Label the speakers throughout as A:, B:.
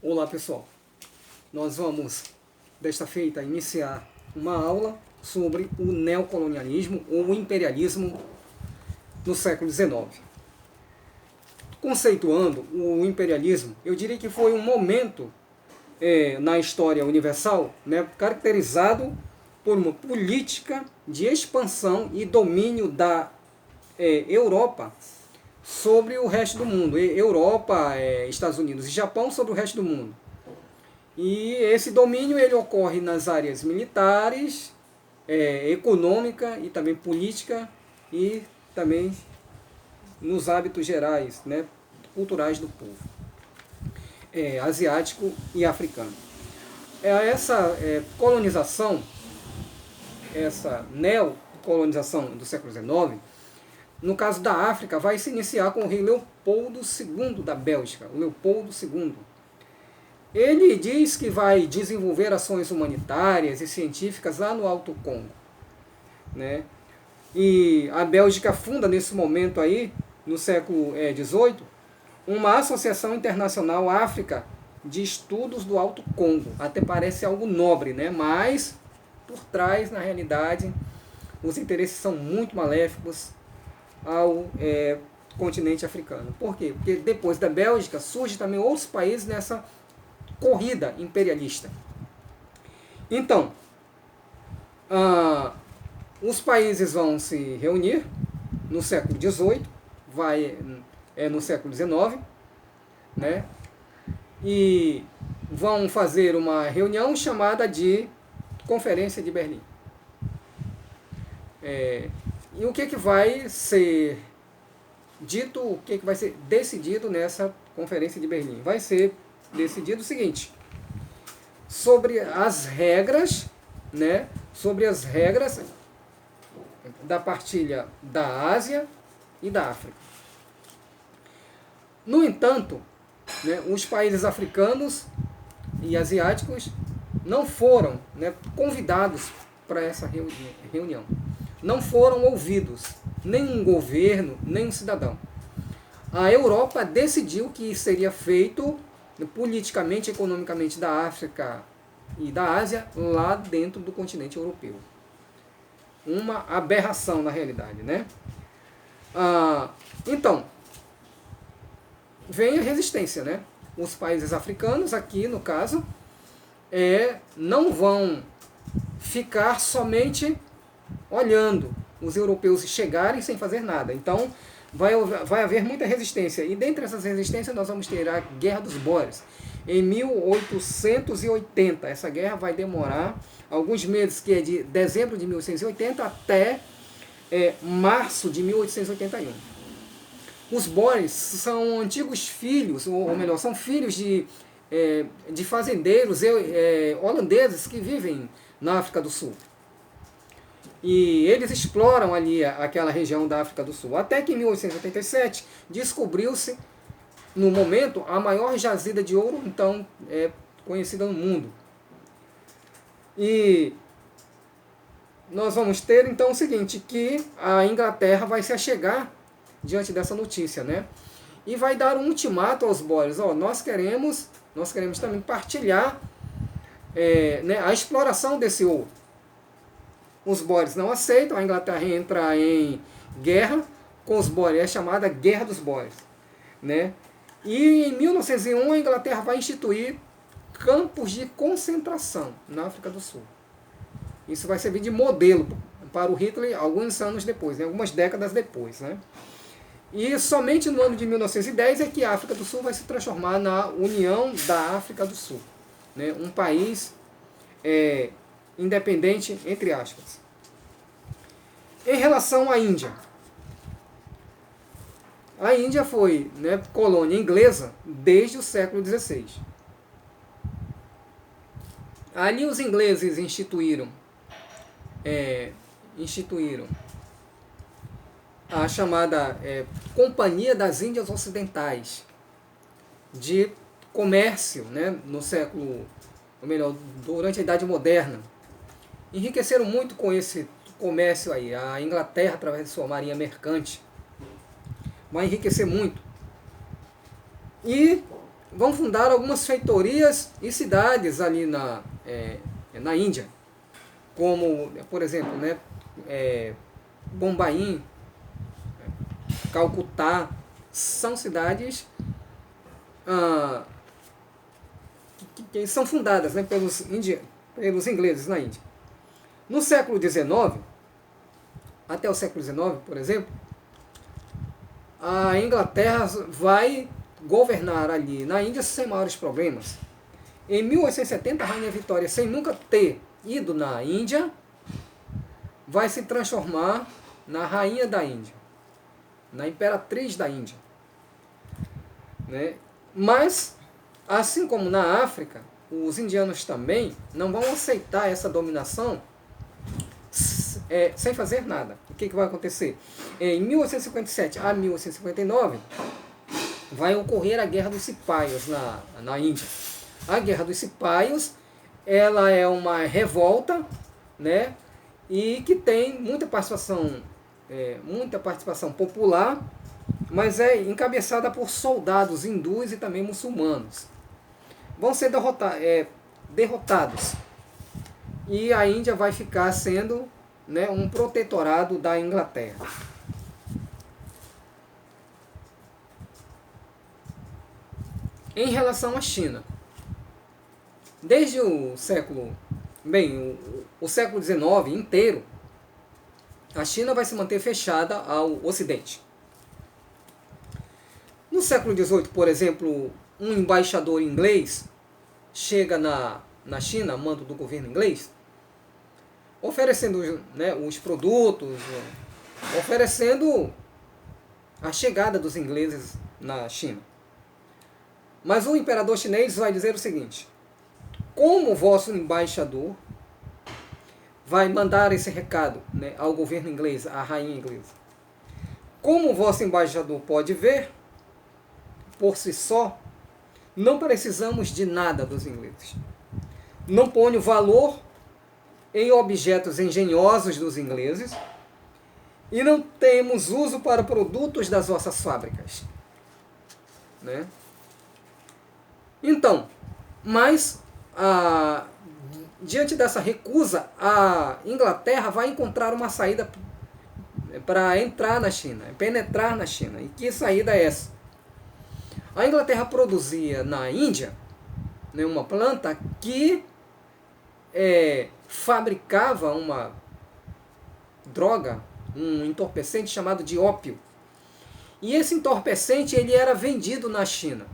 A: Olá pessoal, nós vamos desta feita iniciar uma aula sobre o neocolonialismo ou o imperialismo no século XIX. Conceituando o imperialismo, eu diria que foi um momento na história universal, caracterizado por uma política de expansão e domínio da Europa sobre o resto do mundo. Europa, Estados Unidos e Japão sobre o resto do mundo. E esse domínio ele ocorre nas áreas militares, econômica e também política e também nos hábitos gerais, culturais do povo asiático e africano. Essa colonização, essa neocolonização do século XIX, no caso da África, vai se iniciar com o rei Leopoldo II da Bélgica, o Leopoldo II. Ele diz que vai desenvolver ações humanitárias e científicas lá no Alto Congo, E a Bélgica funda nesse momento aí, no século XVIII, uma Associação Internacional África de Estudos do Alto Congo. Até parece algo nobre, mas por trás, na realidade, os interesses são muito maléficos ao continente africano. Por quê? Porque depois da Bélgica surgem também outros países nessa corrida imperialista. Então, os países vão se reunir no século XVIII, no século XIX, e vão fazer uma reunião chamada de Conferência de Berlim. E o que vai ser dito, o que vai ser decidido nessa Conferência de Berlim? Vai ser decidido o seguinte: sobre as regras, da partilha da Ásia e da África. No entanto, os países africanos e asiáticos não foram convidados para essa reunião. Não foram ouvidos, nem um governo, nem um cidadão. A Europa decidiu que seria feito politicamente e economicamente da África e da Ásia lá dentro do continente europeu. Uma aberração na realidade, Então, vem a resistência, Os países africanos, aqui no caso, não vão ficar somente olhando os europeus chegarem sem fazer nada. Então, vai haver muita resistência. E dentre essas resistências, nós vamos ter a Guerra dos Bóeres. Em 1880, essa guerra vai demorar alguns meses, que é de dezembro de 1880 até março de 1881. Os Bóeres são antigos filhos, ou melhor, são filhos de fazendeiros holandeses que vivem na África do Sul. E eles exploram ali aquela região da África do Sul. Até que em 1887 descobriu-se, no momento, a maior jazida de ouro então conhecida no mundo. E nós vamos ter então o seguinte, que a Inglaterra vai se achegar diante dessa notícia, E vai dar um ultimato aos Bóeres: nós queremos também partilhar a exploração desse ouro. Os Bóeres não aceitam, a Inglaterra entra em guerra com os Bóeres, é chamada Guerra dos Bóeres, E em 1901 a Inglaterra vai instituir campos de concentração na África do Sul. Isso vai servir de modelo para o Hitler alguns anos depois, algumas décadas depois, E somente no ano de 1910 é que a África do Sul vai se transformar na União da África do Sul, um país independente, entre aspas. Em relação à Índia, a Índia foi colônia inglesa desde o século XVI. Ali os ingleses instituíram a chamada Companhia das Índias Ocidentais, de comércio, no século, ou melhor, durante a Idade Moderna. Enriqueceram muito com esse comércio aí. A Inglaterra, através de sua marinha mercante, vai enriquecer muito. E vão fundar algumas feitorias e cidades ali na Índia, como, por exemplo, né, Bombaim, Calcutá, são cidades que são fundadas, né, pelos ingleses na Índia. No século XIX, até o século XIX, por exemplo, a Inglaterra vai governar ali na Índia sem maiores problemas. Em 1870, a Rainha Vitória, sem nunca ter ido na Índia, vai se transformar na Rainha da Índia, na Imperatriz da Índia. Né? Mas, assim como na África, os indianos também não vão aceitar essa dominação sem fazer nada. O que vai acontecer? Em 1857 a 1859, vai ocorrer a Guerra dos Cipaios na Índia. A Guerra dos Cipaios, ela é uma revolta, né, e que tem muita participação popular, mas é encabeçada por soldados hindus e também muçulmanos. Vão ser derrotados. E a Índia vai ficar sendo, né, um protetorado da Inglaterra. Em relação à China, desde o século XIX inteiro, a China vai se manter fechada ao Ocidente. No século XVIII, por exemplo, um embaixador inglês chega na China, a mando do governo inglês, oferecendo, né, os produtos, oferecendo a chegada dos ingleses na China. Mas o imperador chinês vai dizer o seguinte: como o vosso embaixador vai mandar esse recado, né, ao governo inglês, à rainha inglesa? Como o vosso embaixador pode ver, por si só, não precisamos de nada dos ingleses. Não ponho valor em objetos engenhosos dos ingleses e não temos uso para produtos das vossas fábricas. Né? Então, mas diante dessa recusa, a Inglaterra vai encontrar uma saída para entrar na China, penetrar na China. E que saída é essa? A Inglaterra produzia na Índia, né, uma planta que fabricava uma droga, um entorpecente chamado de ópio. E esse entorpecente ele era vendido na China.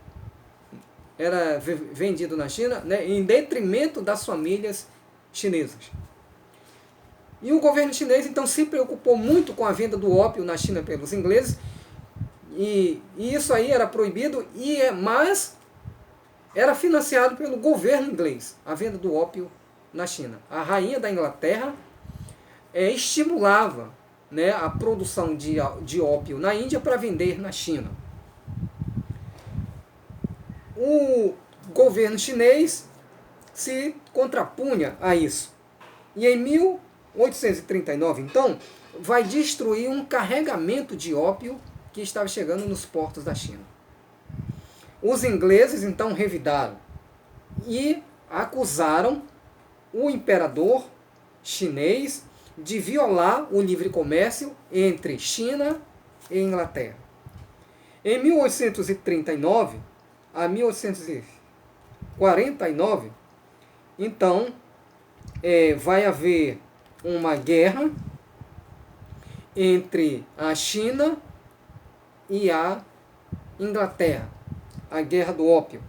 A: Era vendido na China, né, em detrimento das famílias chinesas. E o governo chinês então se preocupou muito com a venda do ópio na China pelos ingleses, e isso aí era proibido, mas era financiado pelo governo inglês, a venda do ópio na China. A rainha da Inglaterra estimulava, né, a produção de ópio na Índia para vender na China. O governo chinês se contrapunha a isso. E em 1839, então, vai destruir um carregamento de ópio que estava chegando nos portos da China. Os ingleses, então, revidaram e acusaram o imperador chinês de violar o livre comércio entre China e Inglaterra. Em 1839 a 1849, então, vai haver uma guerra entre a China e a Inglaterra, a Guerra do Ópio.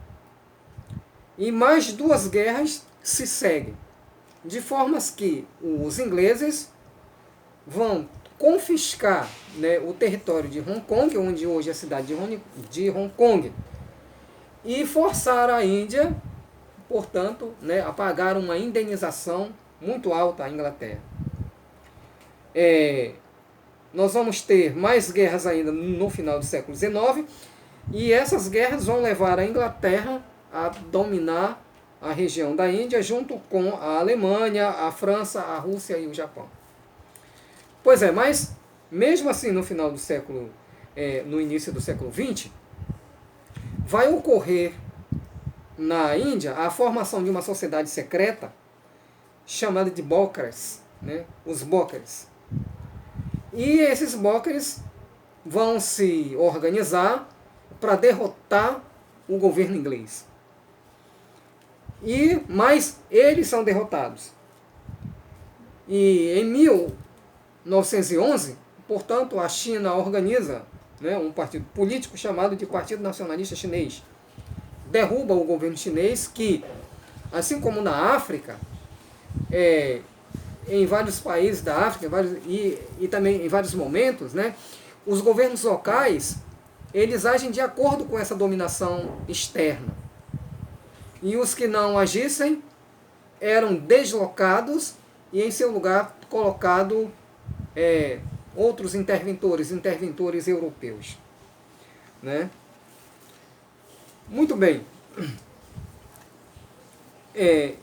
A: E mais duas guerras se seguem, de formas que os ingleses vão confiscar, né, o território de Hong Kong, onde hoje é a cidade de Hong Kong, e forçar a Índia, portanto, né, a pagar uma indenização muito alta à Inglaterra. Nós vamos ter mais guerras ainda no final do século XIX, e essas guerras vão levar a Inglaterra a dominar a região da Índia, junto com a Alemanha, a França, a Rússia e o Japão. Pois é, mas mesmo assim no início do século XX, vai ocorrer na Índia a formação de uma sociedade secreta chamada de Bokras, né? Os Bokras. E esses Bokras vão se organizar para derrotar o governo inglês. Mas eles são derrotados. E em 1911, portanto, a China organiza, né, um partido político chamado de Partido Nacionalista Chinês. Derruba o governo chinês que, assim como na África, em vários países da África e também em vários momentos, né, os governos locais eles agem de acordo com essa dominação externa. E os que não agissem eram deslocados e em seu lugar colocado outros interventores europeus. Né? Muito bem.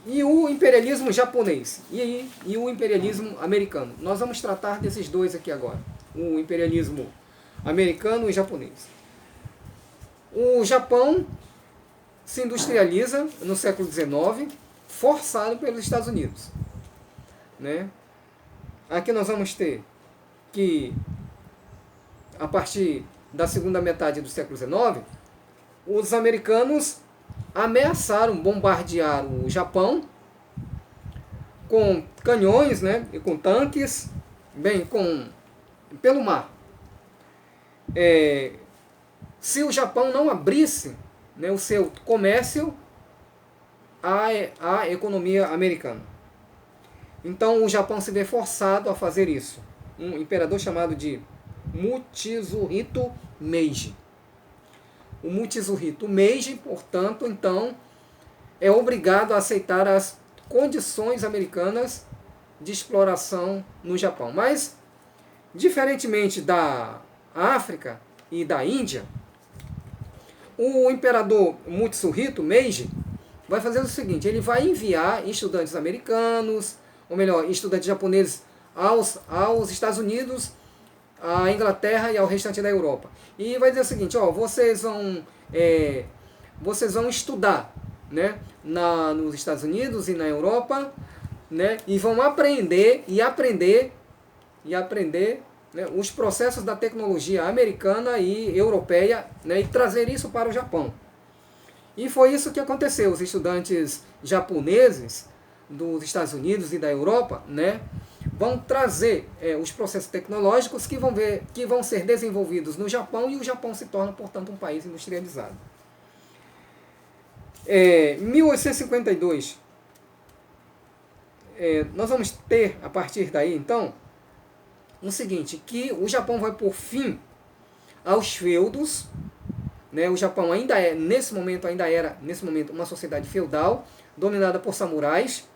A: E o imperialismo japonês e o imperialismo americano. Nós vamos tratar desses dois aqui agora. O imperialismo americano e japonês. O Japão se industrializa no século XIX, forçado pelos Estados Unidos. Né? Aqui nós vamos ter que, a partir da segunda metade do século XIX, os americanos ameaçaram bombardear o Japão com canhões, né, e com tanques, pelo mar. Se o Japão não abrisse, né, o seu comércio à economia americana. Então o Japão se vê forçado a fazer isso. Um imperador chamado de Mutsuhito Meiji. O Mutsuhito Meiji, portanto, então, é obrigado a aceitar as condições americanas de exploração no Japão. Mas, diferentemente da África e da Índia, o imperador Mutsuhito Meiji vai fazer o seguinte: ele vai enviar estudantes americanos, ou melhor, estudantes japoneses aos Estados Unidos, à Inglaterra e ao restante da Europa. E vai dizer o seguinte: vocês vão estudar, né, nos Estados Unidos e na Europa, né, e vão aprender, né, os processos da tecnologia americana e europeia, né, e trazer isso para o Japão. E foi isso que aconteceu. Os estudantes japoneses dos Estados Unidos e da Europa, né, vão trazer os processos tecnológicos que vão ser desenvolvidos no Japão, e o Japão se torna, portanto, um país industrializado. Em 1852, nós vamos ter, a partir daí, então, o seguinte, que o Japão vai pôr fim aos feudos, né? O Japão ainda nesse momento, uma sociedade feudal, dominada por samurais.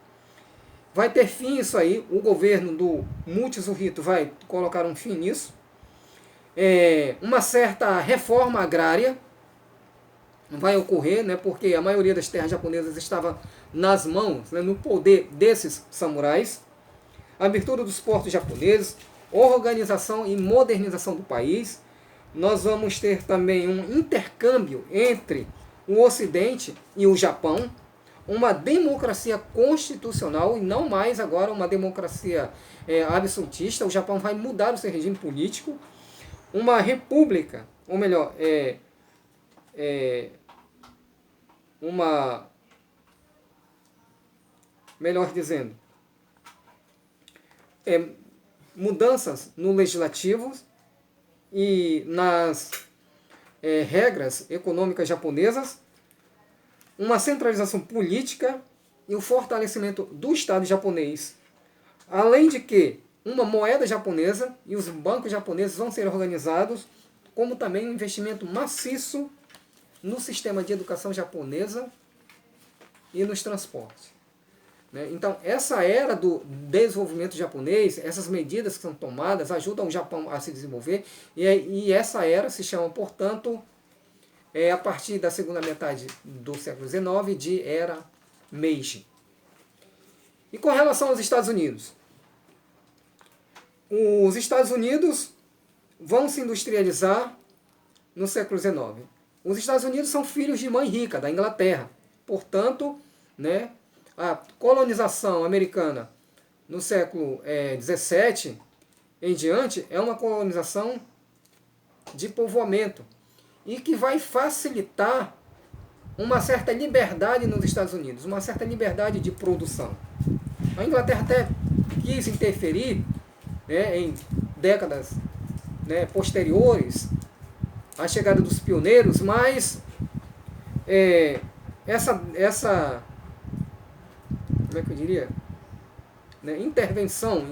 A: Vai ter fim isso aí, o governo do Mutsuhito vai colocar um fim nisso. Uma certa reforma agrária vai ocorrer, né, porque a maioria das terras japonesas estava nas mãos, né, no poder desses samurais. A abertura dos portos japoneses, organização e modernização do país. Nós vamos ter também um intercâmbio entre o Ocidente e o Japão, uma democracia constitucional e não mais agora uma democracia absolutista. O Japão vai mudar o seu regime político, uma república, ou melhor, melhor dizendo, mudanças no legislativo e nas regras econômicas japonesas, uma centralização política e o fortalecimento do Estado japonês. Além de que uma moeda japonesa e os bancos japoneses vão ser organizados, como também um investimento maciço no sistema de educação japonesa e nos transportes. Então, essa era do desenvolvimento japonês, essas medidas que são tomadas ajudam o Japão a se desenvolver, e essa era se chama, portanto, a partir da segunda metade do século XIX, de Era Meiji. E com relação aos Estados Unidos? Os Estados Unidos vão se industrializar no século XIX. Os Estados Unidos são filhos de mãe rica, da Inglaterra. Portanto, né, a colonização americana no século XVII em diante é uma colonização de povoamento e que vai facilitar uma certa liberdade nos Estados Unidos, uma certa liberdade de produção. A Inglaterra até quis interferir, né, em décadas, né, posteriores à chegada dos pioneiros, mas essa como é que eu diria, né, intervenção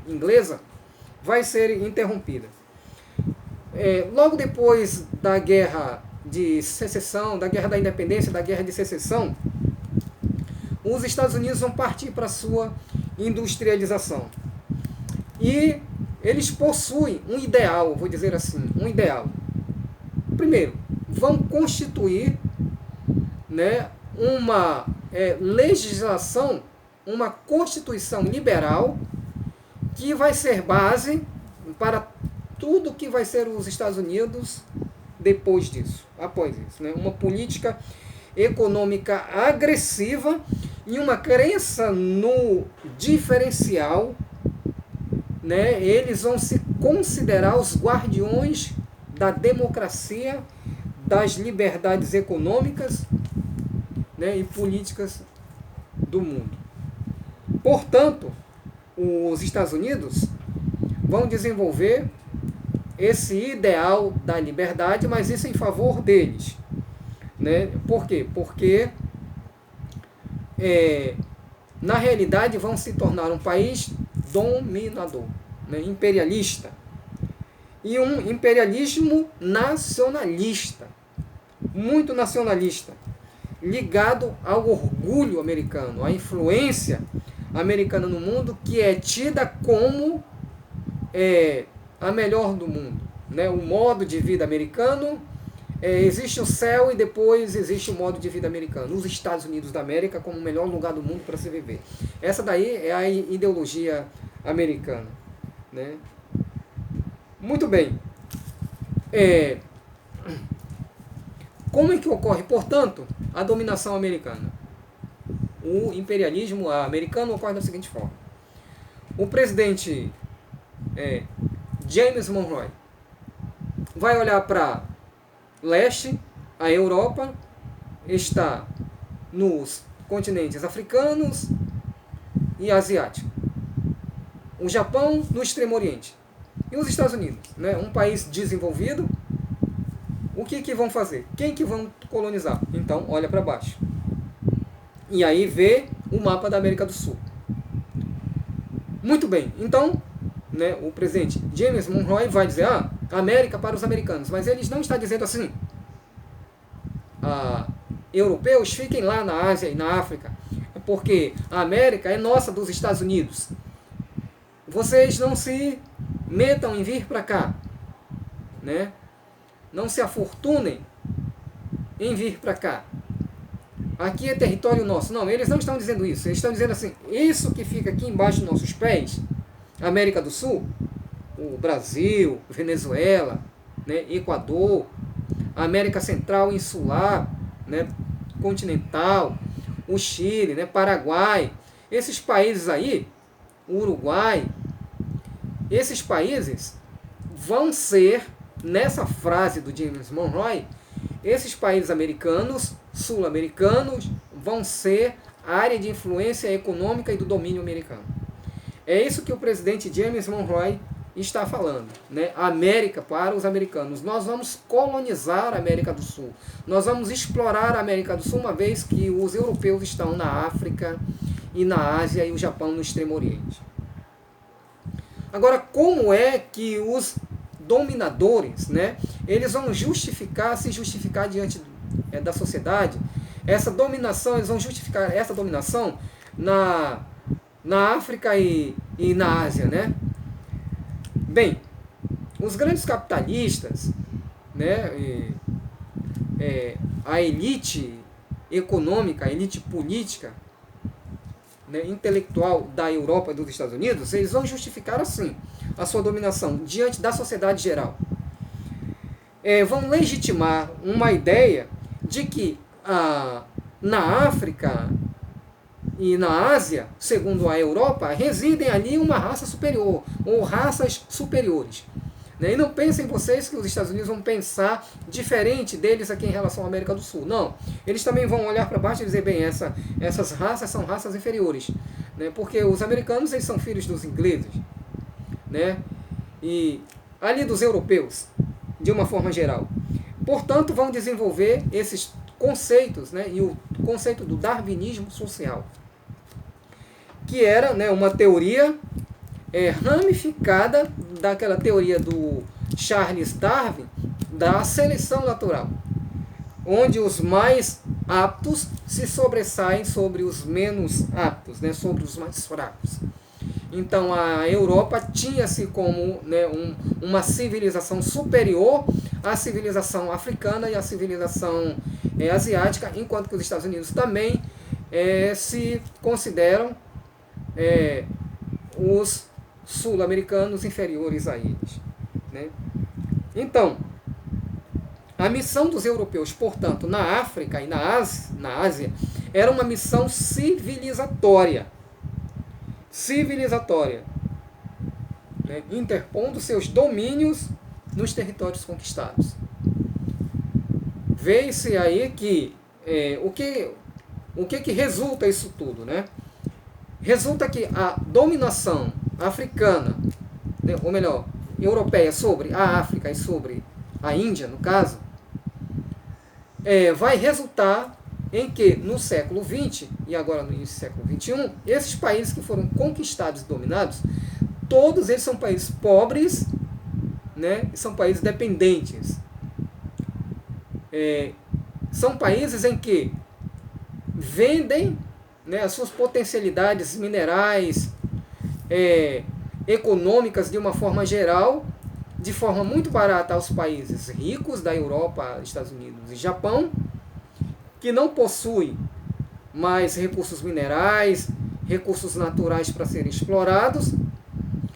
A: inglesa vai ser interrompida. Logo depois da Guerra de Secessão, da Guerra da Independência, da Guerra de Secessão, os Estados Unidos vão partir para a sua industrialização. E eles possuem um ideal, vou dizer assim, um ideal. Primeiro, vão constituir, né, uma legislação, uma constituição liberal que vai ser base para tudo que vai ser os Estados Unidos depois disso, após isso, né? Uma política econômica agressiva e uma crença no diferencial, né? Eles vão se considerar os guardiões da democracia, das liberdades econômicas, né, e políticas do mundo. Portanto, os Estados Unidos vão desenvolver esse ideal da liberdade, mas isso em favor deles, né? Por quê? Porque na realidade vão se tornar um país dominador, né? Imperialista, e um imperialismo nacionalista, muito nacionalista, ligado ao orgulho americano, à influência americana no mundo, que é tida como a melhor do mundo, né? O modo de vida americano, existe o céu e depois existe o modo de vida americano. Os Estados Unidos da América como o melhor lugar do mundo para se viver. Essa daí é a ideologia americana, né? Muito bem. Como é que ocorre, portanto, a dominação americana? O imperialismo americano ocorre da seguinte forma. O presidente James Monroe vai olhar para leste, a Europa está nos continentes africanos e asiático. O Japão no Extremo Oriente. E os Estados Unidos, né? Um país desenvolvido. O que vão fazer? Quem que vão colonizar? Então, olha para baixo. E aí vê o mapa da América do Sul. Muito bem. Então, né, o presidente James Monroe vai dizer, América para os americanos. Mas eles não está dizendo assim, europeus fiquem lá na Ásia e na África, porque a América é nossa, dos Estados Unidos. Vocês não se metam em vir para cá, né? Não se afortunem em vir para cá. Aqui é território nosso. Não, eles não estão dizendo isso. Eles estão dizendo assim, isso que fica aqui embaixo dos nossos pés, América do Sul, o Brasil, Venezuela, né, Equador, América Central Insular, né, continental, o Chile, né, Paraguai, esses países aí, o Uruguai, esses países vão ser, nessa frase do James Monroe, esses países americanos, sul-americanos, vão ser a área de influência econômica e do domínio americano. É isso que o presidente James Monroe está falando, né? América para os americanos. Nós vamos colonizar a América do Sul. Nós vamos explorar a América do Sul, uma vez que os europeus estão na África e na Ásia e o Japão no Extremo Oriente. Agora, como é que os dominadores, né, eles vão se justificar diante da sociedade? Essa dominação, eles vão justificar essa dominação na África e na Ásia, né? Bem, os grandes capitalistas, né, a elite econômica, a elite política, né, intelectual da Europa e dos Estados Unidos, eles vão justificar assim a sua dominação diante da sociedade geral. Vão legitimar uma ideia de que na África e na Ásia, segundo a Europa, residem ali uma raça superior, ou raças superiores. E não pensem vocês que os Estados Unidos vão pensar diferente deles aqui em relação à América do Sul. Não. Eles também vão olhar para baixo e dizer, bem, essas raças são raças inferiores. Porque os americanos, eles são filhos dos ingleses. E ali dos europeus, de uma forma geral. Portanto, vão desenvolver esses conceitos, e o conceito do darwinismo social, que era uma teoria ramificada daquela teoria do Charles Darwin, da seleção natural, onde os mais aptos se sobressaem sobre os menos aptos, sobre os mais fracos. Então a Europa tinha-se como uma civilização superior à civilização africana e à civilização asiática, enquanto que os Estados Unidos também se consideram os sul-americanos inferiores a eles. Então, a missão dos europeus, portanto, na África e na Ásia, era uma missão civilizatória. Interpondo seus domínios nos territórios conquistados. Vê-se aí que o que resulta isso tudo, Resulta que a dominação africana, ou melhor, europeia sobre a África e sobre a Índia, no caso, vai resultar em que no século XX e agora no início do século XXI, esses países que foram conquistados e dominados, todos eles são países pobres, e são países dependentes. São países em que vendem as suas potencialidades minerais, econômicas de uma forma geral, de forma muito barata aos países ricos da Europa, Estados Unidos e Japão, que não possuem mais recursos minerais, recursos naturais para serem explorados.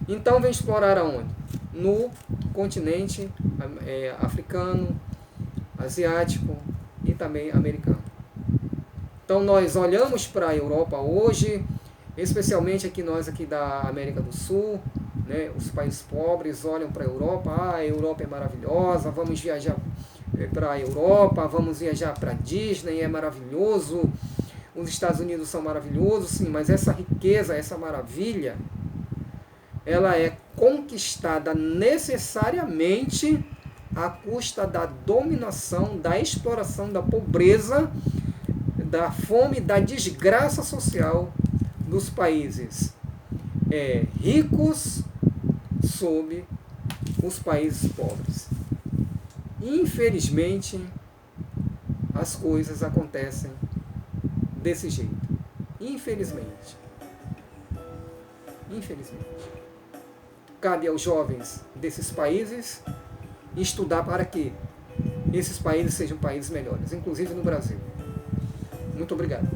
A: Então vem explorar aonde? No continente africano, asiático e também americano. Então nós olhamos para a Europa hoje, especialmente nós aqui da América do Sul, os países pobres olham para a Europa, a Europa é maravilhosa, vamos viajar para a Europa, vamos viajar para a Disney, é maravilhoso, os Estados Unidos são maravilhosos, sim, mas essa riqueza, essa maravilha, ela é conquistada necessariamente à custa da dominação, da exploração, da pobreza, da fome, da desgraça social dos países ricos sobre os países pobres. Infelizmente, as coisas acontecem desse jeito. Infelizmente. Cabe aos jovens desses países estudar para que esses países sejam países melhores, inclusive no Brasil. Muito obrigado.